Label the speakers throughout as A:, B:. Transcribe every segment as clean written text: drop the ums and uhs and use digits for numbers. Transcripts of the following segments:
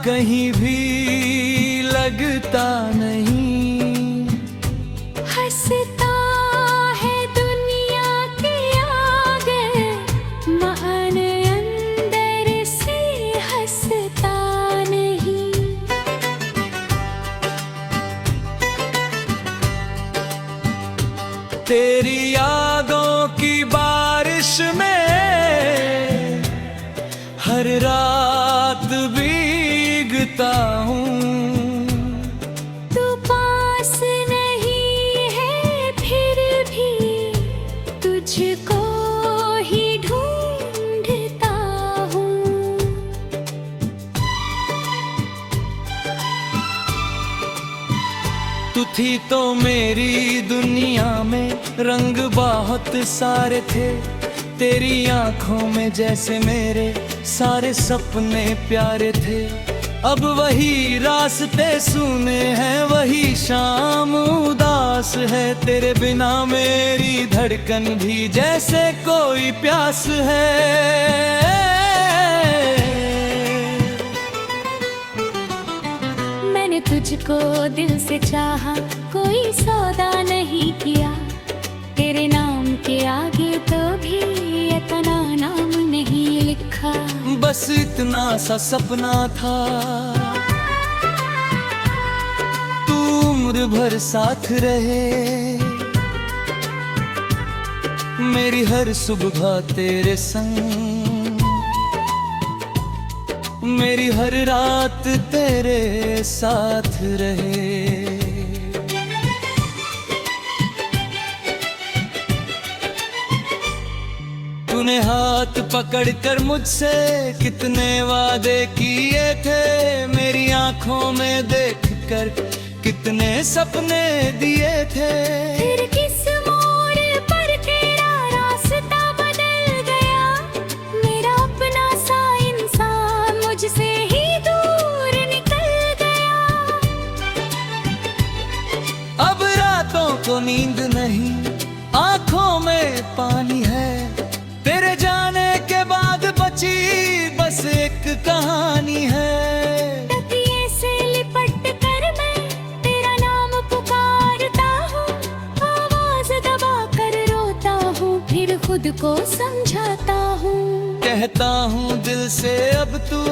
A: कहीं भी लगता नहीं।
B: हंसता है दुनिया के आगे, मान अंदर से हंसता नहीं।
A: तेरी यादों की बारिश में हर रात भीगता हूँ।
B: तू पास नहीं है फिर भी तुझको ही ढूंढता हूँ।
A: तू थी तो मेरी दुनिया में रंग बहुत सारे थे। तेरी आंखों में जैसे मेरे सारे सपने प्यारे थे। अब वही रास्ते सूने हैं, वही शाम उदास है। तेरे बिना मेरी धड़कन भी जैसे कोई प्यास है।
B: मैंने तुझको दिल से चाहा, कोई सौदा नहीं किया। तेरे नाम के आगे तो भी इतना नाम नहीं लिखा।
A: बस इतना सा सपना था, तू उम्र भर साथ रहे। मेरी हर सुबह तेरे संग, मेरी हर रात तेरे साथ रहे। तूने हाथ पकड़कर मुझसे कितने वादे किए थे। मेरी आंखों में देखकर कितने सपने दिए थे।
B: फिर किस मोड़ पर तेरा रास्ता बदल गया। मेरा अपना सा इंसान मुझसे ही दूर निकल गया।
A: अब रातों को नींद नहीं, आंखों में पानी है। तेरे जाने के बाद बची बस एक कहानी है।
B: तकिए से लिपट कर मैं तेरा नाम पुकारता हूँ। आवाज दबा कर रोता हूँ, फिर खुद को समझाता हूँ।
A: कहता हूँ दिल से अब तू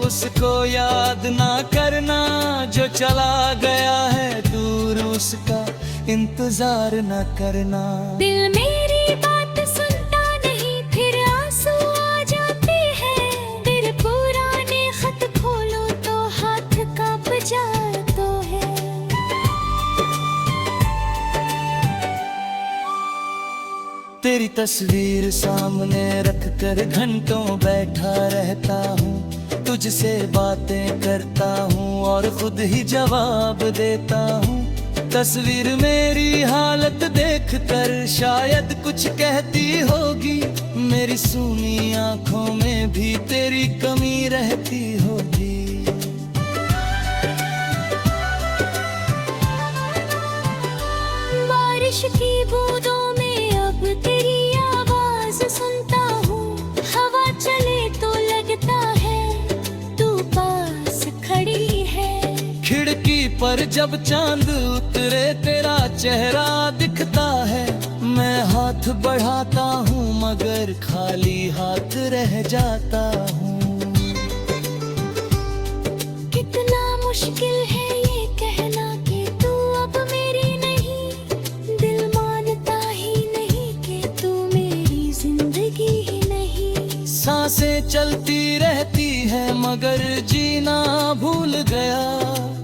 A: उसको याद ना करना। जो चला गया है दूर उसका इंतजार ना करना।
B: दिल मेरी बात सुनता नहीं, फिर आंसू आ जाते हैं। फिर पुराने खत खोलो तो हाथ कांप जाता है।
A: तेरी तस्वीर सामने रखकर घंटों बैठा रहता हूँ। तुझसे बातें करता हूँ और खुद ही जवाब देता हूँ। तस्वीर मेरी हालत देखकर शायद कुछ कहती होगी। मेरी सूनी आंखों में भी तेरी कमी रहती होगी।
B: बारिश की बूंदों में अब तेरी आवाज सुनता हूँ। हवा चले तो लगता है तू पास खड़ी है।
A: खिड़की पर जब चांद उतरे तेरा चेहरा दिखता है। मैं हाथ बढ़ाता हूँ मगर खाली हाथ रह जाता हूँ।
B: कितना मुश्किल है ये कहना कि तू अब मेरी नहीं। दिल मानता ही नहीं कि तू मेरी जिंदगी ही नहीं।
A: सांसें चलती रहती है मगर जीना भूल गया।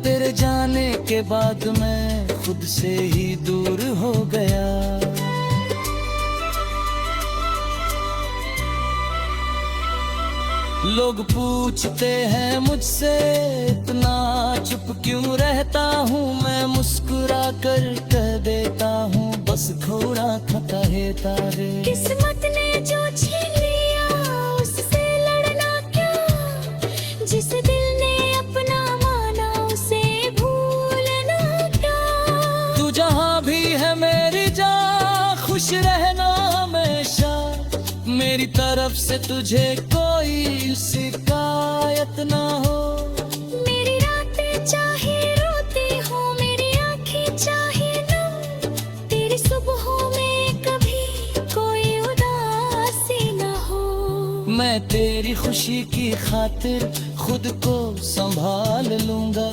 A: तेरे जाने के बाद मैं खुद से ही दूर हो गया। लोग पूछते हैं मुझसे इतना चुप क्यों रहता हूँ। मैं मुस्कुरा कर कह देता हूँ बस घोड़ा खाता है तारे।
B: किस्मत ने जो छीन लिया उससे लड़ना क्या। जिस दिल ने अपना माना उसे भूलना क्या।
A: तू जहाँ भी है मेरी जान खुश रहना हमेशा। मेरी तरफ से तुझे कोई शिकायत ना हो।
B: चाहे रोती हो, मेरी आंखें चाहे नम, तेरी सुबहों में कभी कोई उदासी न हो।
A: मैं तेरी खुशी की खातिर खुद को संभाल लूंगा,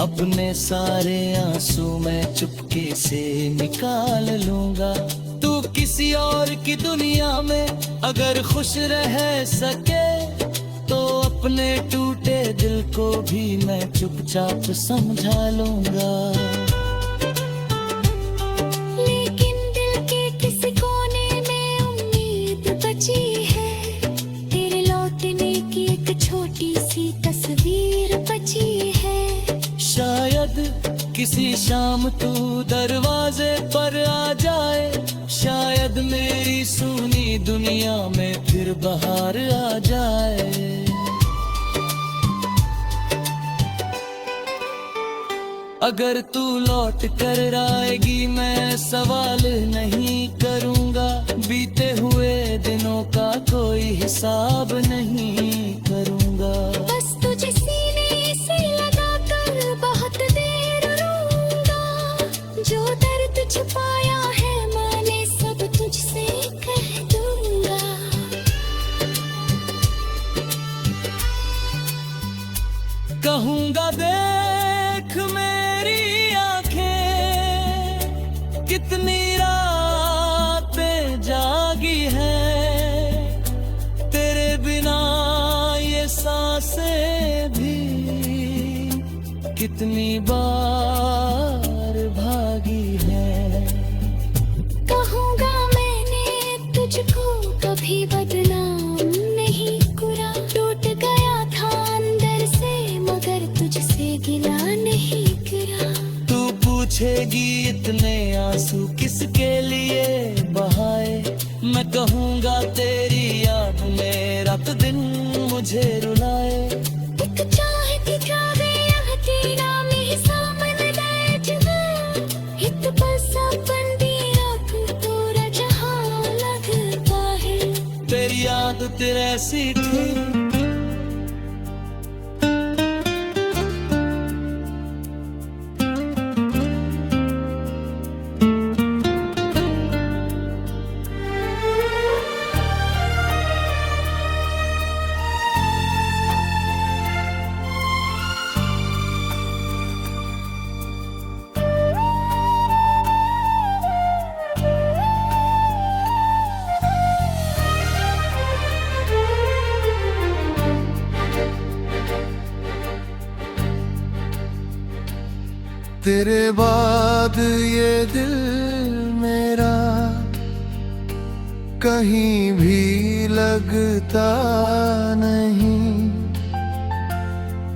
A: अपने सारे आंसू मैं चुपके से निकाल लूंगा। तू किसी और की दुनिया में अगर खुश रह सके तो अपने टूटे दिल को भी मैं चुपचाप समझा लूंगा।
B: लेकिन दिल के किसी कोने में उम्मीद बची है, तेरे लौटने की एक छोटी सी तस्वीर बची है।
A: शायद किसी शाम तू दरवाजे पर आ जाए, शायद मेरी सूनी दुनिया में फिर बहार आ जाए। अगर तू लौट कर आएगी मैं सवाल नहीं करूंगा, बीते हुए दिनों का कोई हिसाब नहीं करूंगा।
B: बस तुझे सीने से लगाकर बहुत देर रोऊंगा, जो दर्द छुपाया है मैंने सब तुझसे कह दूंगा।
A: कहूंगा देख मेरी आंखें कितनी रातें जागी हैं, तेरे बिना ये सांसें भी कितनी बार भागी हैं।
B: कहूंगा मैंने तुझको कभी बदनाम नहीं करा, टूट गया था अंदर से मगर तुझसे गिला नहीं करा।
A: तू पूछेगी इतने आंसू किसके लिए बहाए, मैं कहूंगा तेरी याद में रात दिन मुझे रुलाए।
B: एक चाहती जागे यह तेरा मेरे सामने बैठ गया, एक पल सपन दी रात पूरा जहां लगता है।
A: तेरी याद तेरे ऐसी थी तेरे बाद ये दिल मेरा कहीं भी लगता नहीं,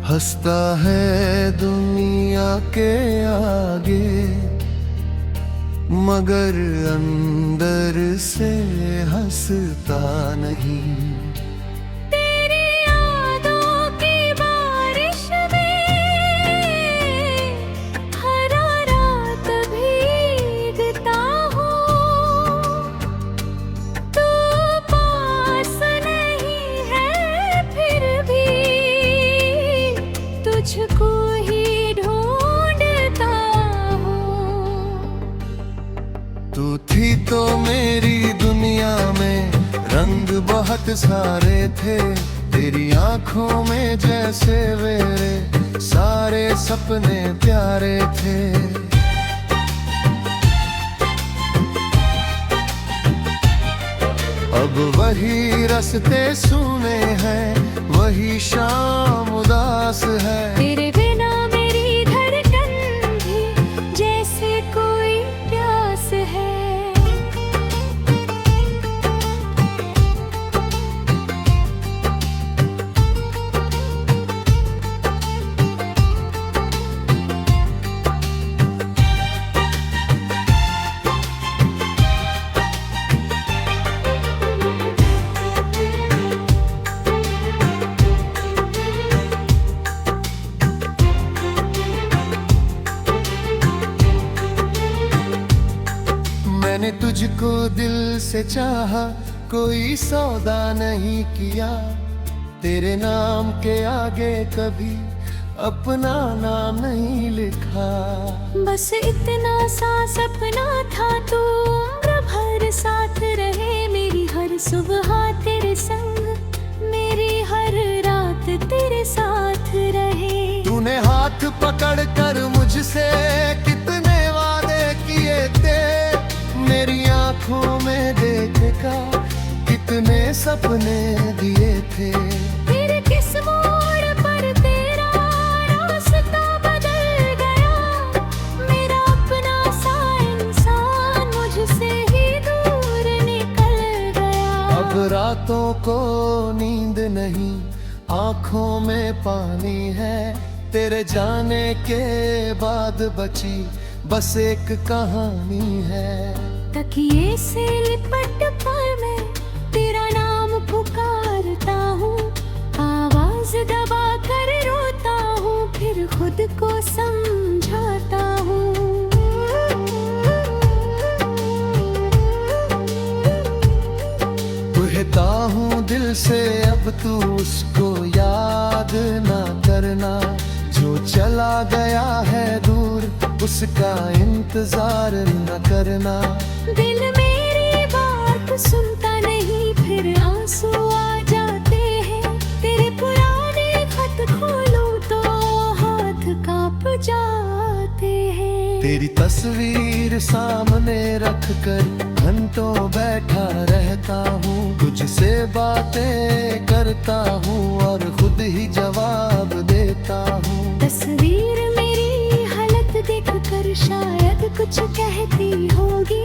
A: हंसता है दुनिया के आगे मगर अंदर से हंसता नहीं।
B: तुझको ही ढूंढता हूँ।
A: तू थी तो मेरी दुनिया में रंग बहुत सारे थे, तेरी आंखों में जैसे मेरे सारे सपने प्यारे थे। अब वही रास्ते सूने हैं, वही शाम उदास है।
B: तेरे बिना मेरी धड़कन भी जैसे कोई प्यास है।
A: मैंने तुझको दिल से चाहा, कोई सौदा नहीं किया, तेरे नाम के आगे कभी अपना नाम नहीं लिखा।
B: बस इतना सा सपना था तू उम्र भर साथ रहे, मेरी हर सुबह तेरे संग, मेरी हर रात तेरे साथ रहे।
A: तूने हाथ पकड़ कर मुझसे कितने वादे किए थे, मेरी आंखों में देख कर कितने सपने दिए थे।
B: फिर किस मोड़ पर तेरा रास्ता बदल गया, मेरा अपना सा इंसान मुझसे ही दूर निकल गया।
A: अब रातों को नींद नहीं, आंखों में पानी है, तेरे जाने के बाद बची बस एक कहानी है।
B: तकिए से लिपट कर मैं तेरा नाम पुकारता हूँ, आवाज दबा कर रोता हूँ, फिर खुद को समझाता हूँ।
A: कहता हूँ दिल से अब तू उसको याद ना करना, जो चला गया है दूर उसका इंतजार न करना।
B: दिल मेरी बात सुनता नहीं, फिर आंसू आ जाते हैं, तेरे पुराने खत खोलूं तो हाथ कांप जाते हैं।
A: तेरी तस्वीर सामने रख कर घंटों बैठा रहता हूँ, तुझसे बातें करता हूँ और खुद ही जवाब देता हूँ।
B: तस्वीर मेरी हालत देख कर शायद कुछ कहती होगी,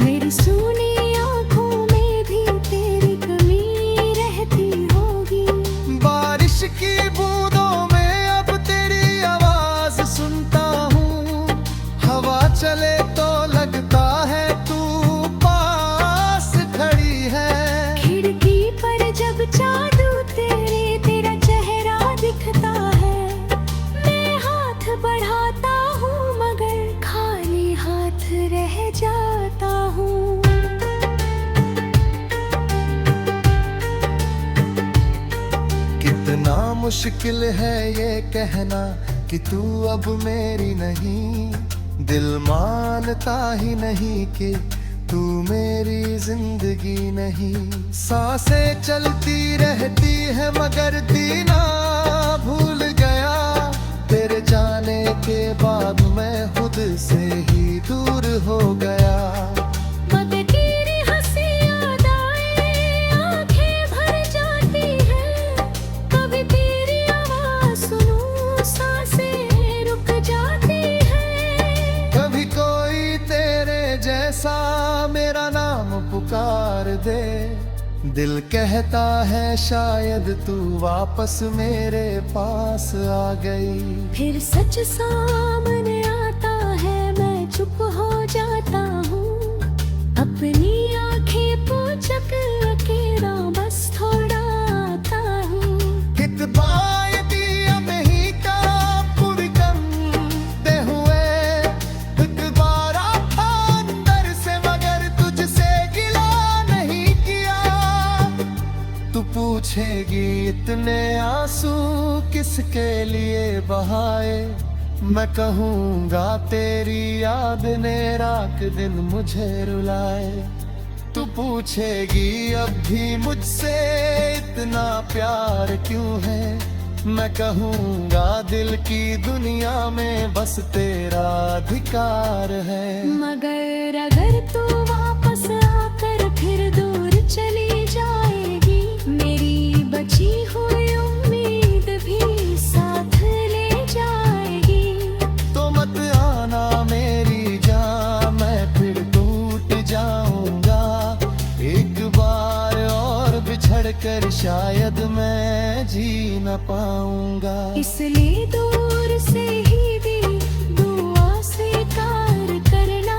B: मेरी सूनी आंखों में भी तेरी कमी रहती होगी।
A: बारिश की बूंदों में अब तेरी आवाज सुनता हूँ, हवा चले तो लगता है तू पास खड़ी है।
B: खिड़की पर जब जादू तेरा चेहरा दिखता है, मैं हाथ बढ़ाता हूँ मगर खाली हाथ रह जाता हूँ।
A: कितना मुश्किल है ये कहना कि तू अब मेरी नहीं, दिल मानता ही नहीं कि तू मेरी जिंदगी नहीं। सांसें चलती रहती है मगर जीना भूल गया, तेरे जाने के बाद मैं खुद से ही दूर हो गया।
B: मगर तेरी हंसी याद आए आंखें भर जाती हैं, कभी तेरी आवाज सुनूं सांसें रुक जाती हैं।
A: कभी कोई तेरे जैसा मेरा नाम पुकार दे, दिल कहता है शायद तू वापस मेरे पास आ गई।
B: फिर सच सामने आता है, मैं चुप हो जाता हूँ, अपनी आंखें पोंछ कर अकेला बस थोड़ा आता हूँ।
A: कितबाए दिया नहीं का पूरी कम दे हुए, इतबारा था अंदर से मगर तुझसे गिला नहीं किया। तू पूछेगी इतने आंसू किसके लिए बहाए, मैं कहूँगा तेरी याद ने रात दिन मुझे रुलाए। तू पूछेगी अब भी मुझसे इतना प्यार क्यों है, मैं कहूँगा दिल की दुनिया में बस तेरा अधिकार है।
B: मगर अगर तू वापस आकर फिर दूर चली जाएगी, मेरी बची हुई उम्मीद भी साथ ले जाएगी।
A: तो मत आना मेरी जान, मैं फिर टूट जाऊंगा एक बार और बिछड़ कर शायद मैं जी न पाऊंगा।
B: इसलिए दूर से ही भी दुआ स्वीकार करना,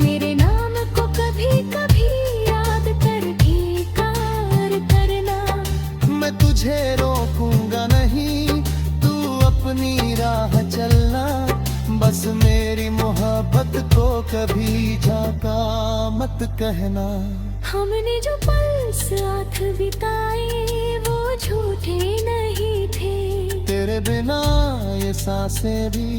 B: मेरे नाम को कभी कभी याद करके कार करना।
A: मैं तुझे रोकूंगा नहीं, तू अपनी राह चलना, बस मेरी मोहब्बत को कभी झाका मत कहना।
B: हमने जो पल साथ बिताए वो झूठे नहीं थे,
A: तेरे तेरे बिना ये सांसें भी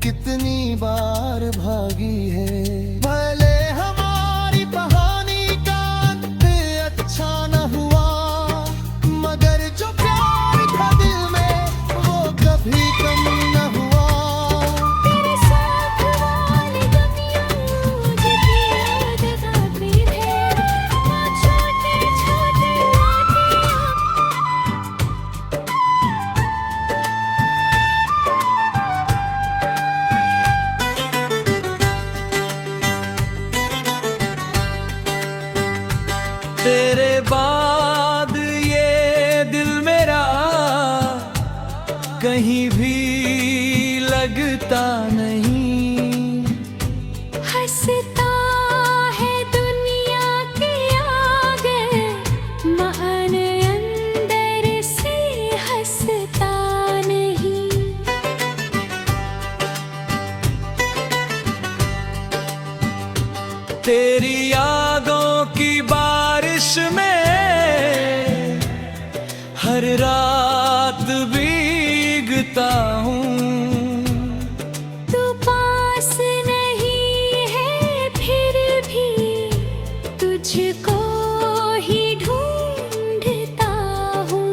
A: कितनी बार भागी है। भले हमारी कहानी का अंत अच्छा न हुआ, मगर जो प्यार था दिल में वो कभी कम न हुआ।
B: तेरे साथ वाली दुनिया मुझे याद आती है, वो छोटे छोटे वादियाँ।
A: तेरे बाद ये दिल मेरा कहीं भी लगता नहीं।
B: हंसता है दुनिया के आगे, मान अंदर से हंसता नहीं।
A: तेरी यादों की बारिश में हर रात भीगता हूँ।
B: तू पास नहीं है फिर भी तुझको ही ढूंढता हूँ।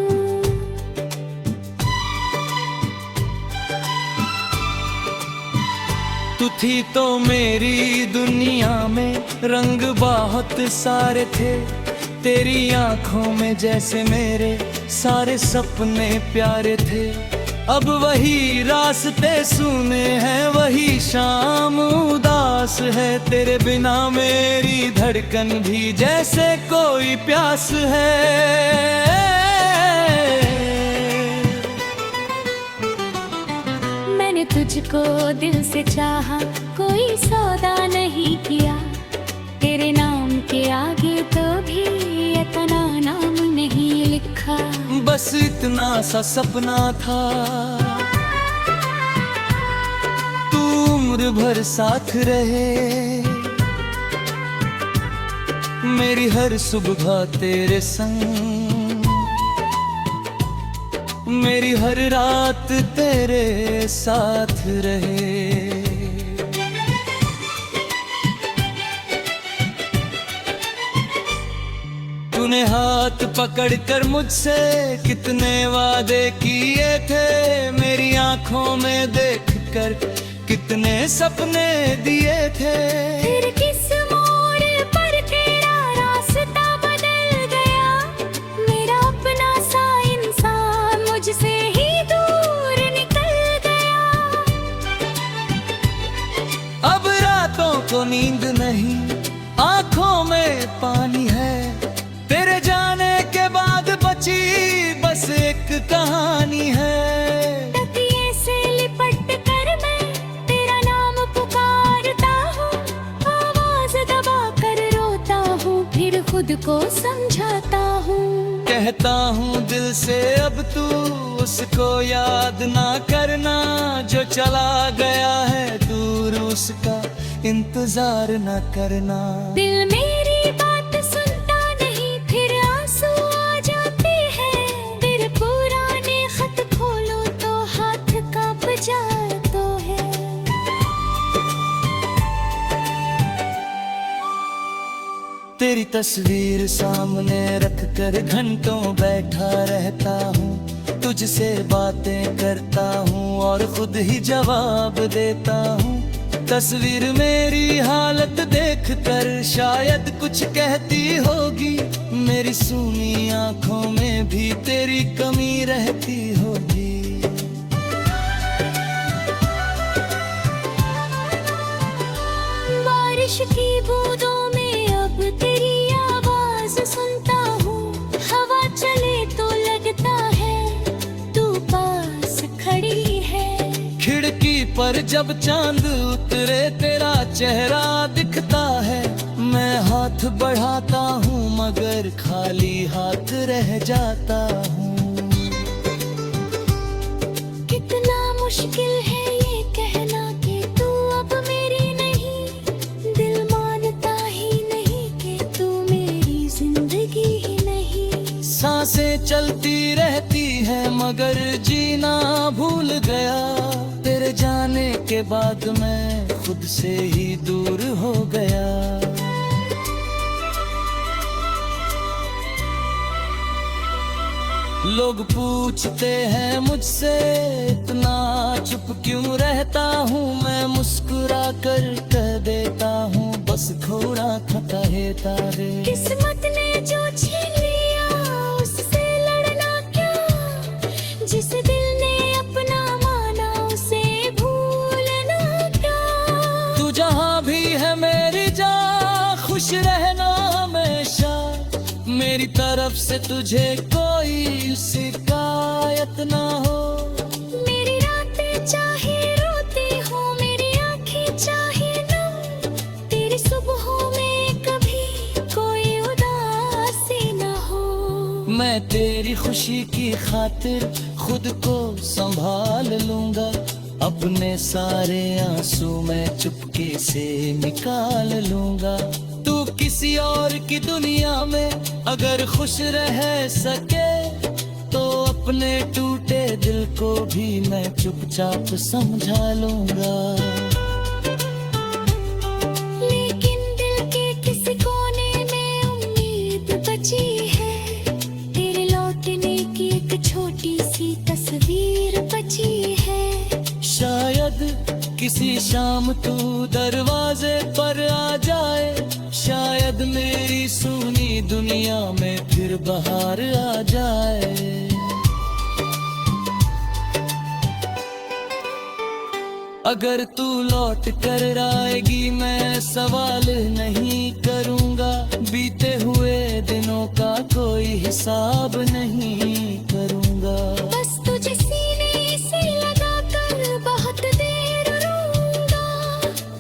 A: तू थी तो मेरी दुनिया में रंग बहुत सारे थे। तेरी आंखों में जैसे मेरे सारे सपने प्यारे थे। अब वही रास्ते सूने हैं, वही शाम उदास है। तेरे बिना मेरी धड़कन भी जैसे कोई प्यास है।
B: मैंने तुझको दिल से चाहा, कोई सौदा नहीं किया। तेरे नाम के आगे तो भी इतना नाम नहीं लिखा।
A: बस इतना सा सपना था, तू उम्र भर साथ रहे। मेरी हर सुबह तेरे संग, मेरी हर रात तेरे साथ रहे। तूने हाथ पकड़कर मुझसे कितने वादे किए थे। मेरी आंखों में देखकर कितने सपने दिए थे।
B: फिर किस मोड़ पर तेरा रास्ता बदल गया। मेरा अपना सा इंसान मुझसे ही दूर निकल गया।
A: अब रातों को नींद नहीं, आंखों में पानी है। तेरे जाने के बाद बची बस एक कहानी है।
B: तकिए से लिपट कर मैं तेरा नाम पुकारता हूँ। आवाज दबा कर रोता हूँ, फिर खुद को समझाता हूँ।
A: कहता हूँ दिल से अब तू उसको याद ना करना। जो चला गया है दूर उसका इंतजार ना करना।
B: दिल मेरी बात सुनता नहीं, फिर आंसू आ जाते हैं। फिर पुराने खत खोलो तो हाथ कांप जाता है।
A: तेरी तस्वीर सामने रख कर घंटों बैठा रहता हूँ। तुझसे बातें करता हूँ और खुद ही जवाब देता हूँ। तस्वीर मेरी हालत देखकर शायद कुछ कहती होगी। मेरी सूनी आंखों में भी तेरी कमी रहती होगी।
B: बारिश की बूंदों में अब तेरी आवाज सुनता हूँ। हवा चले तो लगता है तू पास खड़ी है।
A: खिड़की पर जब चांद उतरे तेरा चेहरा दिखता है। मैं हाथ बढ़ाता हूँ मगर खाली हाथ रह जाता हूँ।
B: कितना मुश्किल है ये कहना कि तू अब मेरी नहीं। दिल मानता ही नहीं कि तू मेरी जिंदगी ही नहीं।
A: सांसें चलती रहती है मगर जीना भूल गया। तेरे जाने के बाद मैं खुद से ही दूर हो गया। लोग पूछते हैं मुझसे इतना चुप क्यों रहता हूँ। मैं मुस्कुरा कर कह देता हूँ बस थोड़ा थका है तारे।
B: किस्मत ने जो छीन लिया उससे लड़ना क्या, जिस दिल ने अपना माना उसे भूलना क्या।
A: तू जहाँ भी है मेरी जान खुश रहना हमेशा। मेरी तरफ से तुझे कोई शिकायत ना हो।
B: मेरी रातें चाहे रोती हो, मेरी आंखें चाहे नम, तेरी सुबहों में कभी कोई उदासी ना हो।
A: मैं तेरी खुशी की खातिर खुद को संभाल लूंगा। अपने सारे आंसू मैं चुपके से निकाल लूंगा। तू किसी और की दुनिया में अगर खुश रह सके तो अपने टूटे दिल को भी मैं चुपचाप समझा लूंगा।
B: लेकिन दिल के किसी कोने में उम्मीद बची है, तेरे लौटने की एक छोटी सी तस्वीर बची है।
A: शायद किसी शाम तू दरवाजे पर आ जाए। शायद मेरी सूनी दुनिया में फिर बहार आ जाए। अगर तू लौट कर आएगी मैं सवाल नहीं करूंगा। बीते हुए दिनों का कोई हिसाब नहीं करूंगा।
B: बस तुझे सीने से लगा कर बहुत देर रोऊंगा।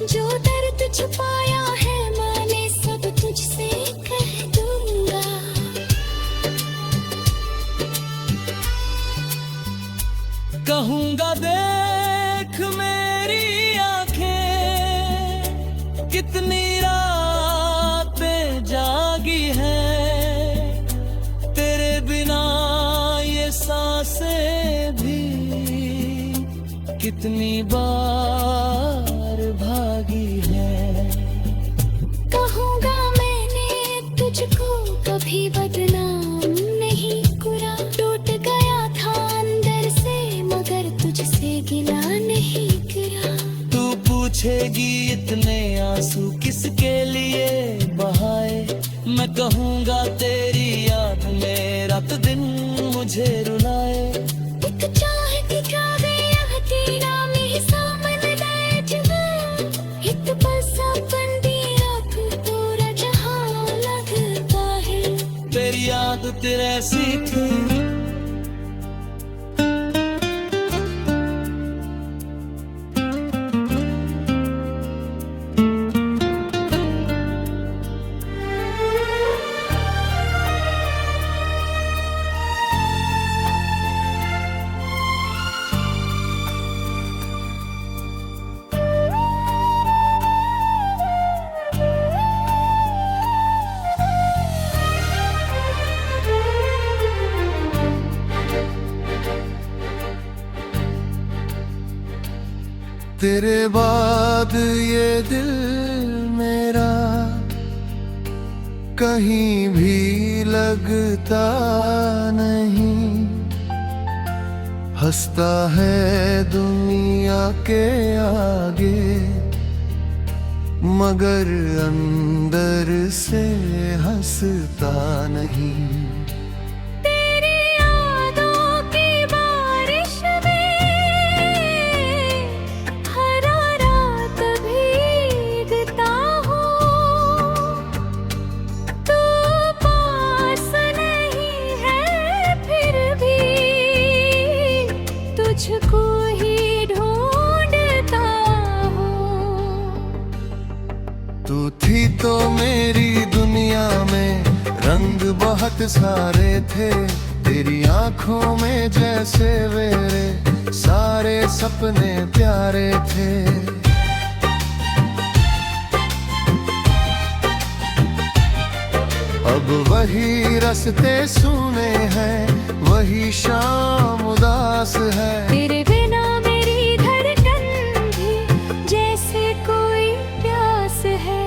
B: जो दर्द छुपाया है मैंने सब तुझसे कह दूंगा।
A: कहूंगा देख मेरी आंखें कितनी रातें जागी हैं। तेरे बिना ये सांसें भी कितनी बार भागी हैं।
B: कहूँगा मैंने तुझको कभी बदनाम नहीं करा। टूट गया था अंदर से मगर तुझसे गिला नहीं करा।
A: तू पूछेगी इतने आंसू किसके लिए बहाए। मैं कहूँगा तेरी याद में रात दिन मुझे रुलाए।
B: एक चाहती क्या गया तेरा मेरे सामने जवा। एक पल सपन दिया तू पूरा जहां लगता है।
A: तेरी याद तेरे ऐसी थी। तेरे बाद ये दिल मेरा कहीं भी लगता नहीं। हंसता है दुनिया के आगे मगर अंदर से हंसता नहीं।
B: तुझको ही ढूंढता हूँ।
A: तू थी तो मेरी दुनिया में रंग बहुत सारे थे। तेरी आंखों में जैसे मेरे सारे सपने प्यारे थे। अब वही रास्ते सुने हैं, वही शाम उदास प्यास है।
B: तेरे बिना मेरी धड़कन भी जैसे कोई प्यास है।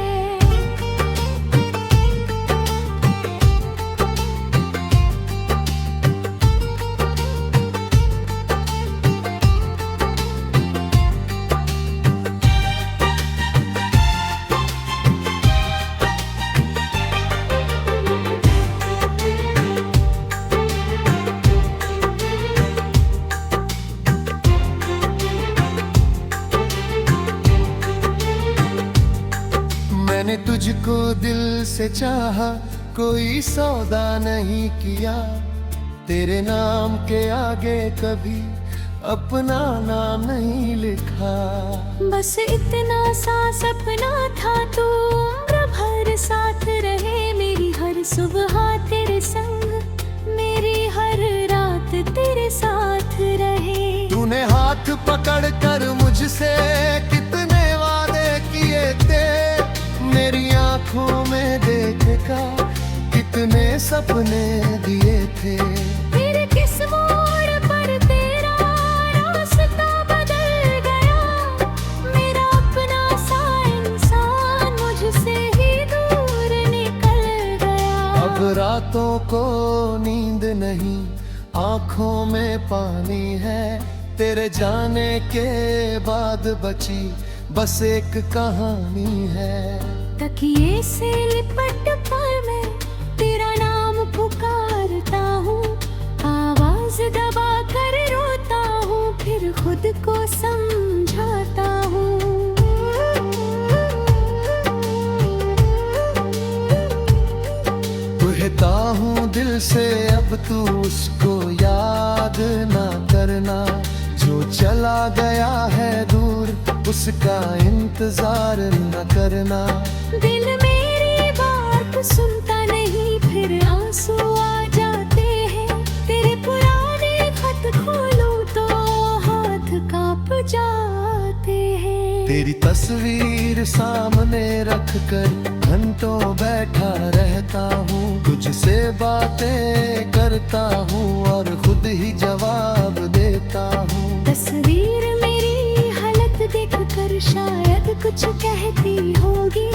A: मैंने तुझको दिल से चाहा, कोई सौदा नहीं किया। तेरे नाम के आगे कभी अपना नाम नहीं लिखा।
B: बस इतना सा सपना था, तू उम्र भर साथ रहे। मेरी हर सुबह तेरे संग, मेरी हर रात तेरे साथ रहे।
A: तूने हाथ पकड़ कर मुझसे कितने वादे किए थे। मेरी आंखों में देख कर कितने सपने दिए थे।
B: फिर किस मोड़ पर तेरा रास्ता बदल गया। मेरा अपना सा इंसान मुझसे ही दूर निकल गया।
A: अब रातों को नींद नहीं, आंखों में पानी है। तेरे जाने के बाद बची बस एक कहानी है।
B: तकिए से लिपट कर मैं तेरा नाम पुकारता हूँ। आवाज दबा कर रोता हूँ, फिर खुद को समझाता हूँ।
A: कहता हूँ दिल से अब तू उसको याद ना करना। जो चला गया है दूर उसका इंतजार न करना।
B: दिल मेरी बात सुनता नहीं, फिर आंसू आ जाते हैं। तेरे पुराने खत खोलूं तो हाथ कांप जाते हैं।
A: तेरी तस्वीर सामने रख कर घंटों बैठा रहता हूँ। तुझसे बातें करता हूँ और खुद ही जवाब देता हूँ।
B: तस्वीर मेरी हालत देख कर शायद कुछ कहती होगी।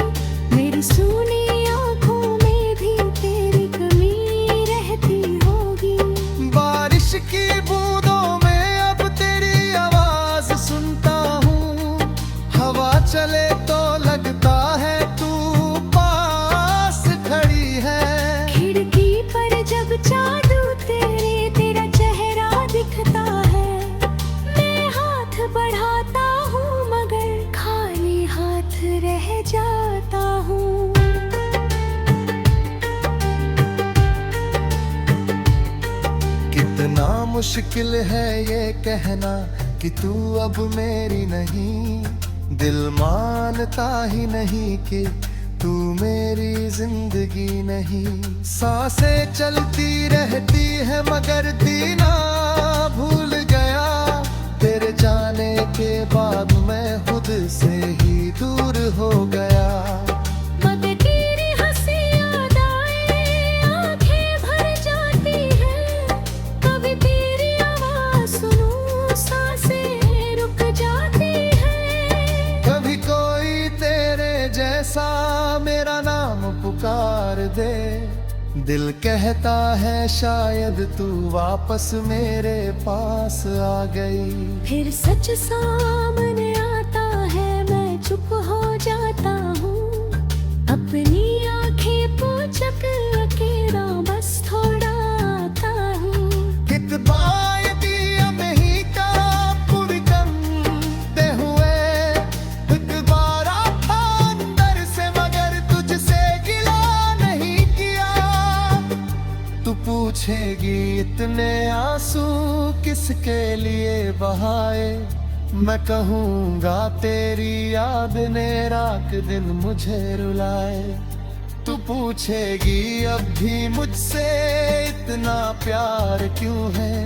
B: मेरी सुनी आंखों में भी तेरी कमी रहती होगी।
A: बारिश की बूंदों में अब तेरी आवाज सुनता हूँ। हवा चले तो लगता है तू पास खड़ी है।
B: खिड़की पर जब जादू तेरा चेहरा दिखता है। मैं हाथ बढ़ाता हूँ मगर खाली हाथ रह जाता हूँ।
A: कितना मुश्किल है ये कहना कि तू अब मेरी नहीं। दिल मानता ही नहीं कि तू मेरी जिंदगी नहीं। सांसें चलती रहती है मगर जीना भूल गया। तेरे जाने के बाद मैं खुद से ही दूर हो गया।
B: मगर तेरी हंसी याद आए, आंखें भर जाती हैं। कभी तेरी आवाज सुनूं, सांसें रुक जाती हैं।
A: कभी कोई तेरे जैसा मेरा नाम पुकार दे। दिल कहता है शायद तू वापस मेरे पास आ गई।
B: फिर सच सामने आता है, मैं चुप हो जाता हूँ। अपनी आंखें पोंछ कर अकेला बस थोड़ा आता हूँ।
A: कितबाय दिया नहीं का पुरकम दे हुए। एक बार था अंदर से मगर तुझसे गिला नहीं किया। तू पूछेगी इतने आंसू किसके लिए बहाए। मैं कहूँगा तेरी याद ने रात दिन मुझे रुलाए। तू पूछेगी अब भी मुझसे इतना प्यार क्यों है।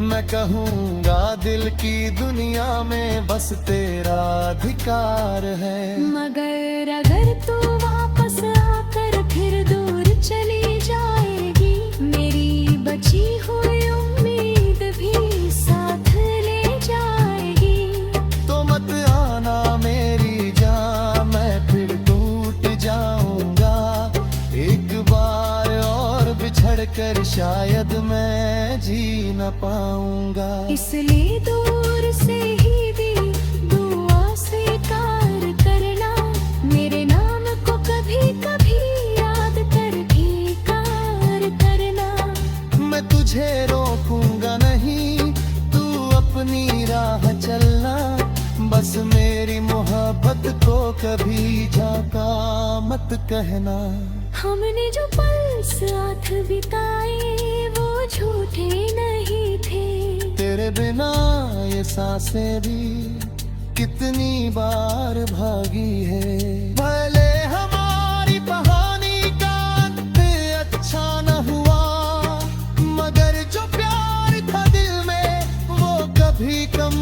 A: मैं कहूँगा दिल की दुनिया में बस तेरा अधिकार है।
B: मगर अगर तू वापस आकर फिर दूर चली जाएगी, मेरी बची हुई उम्मीद भी साथ
A: पाऊंगा।
B: इसलिए दूर से ही भी दुआ स्वीकार करना, मेरे नाम को कभी कभी याद करके कार करना।
A: मैं तुझे रोकूंगा नहीं, तू अपनी राह चलना, बस मेरी मोहब्बत को कभी झाका मत कहना।
B: हमने जो पल साथ बिताए वो झूठे नहीं थे,
A: तेरे बिना ये सांसें भी कितनी बार भागी है। भले हमारी कहानी का अंत अच्छा न हुआ, मगर जो प्यार था दिल में वो कभी कम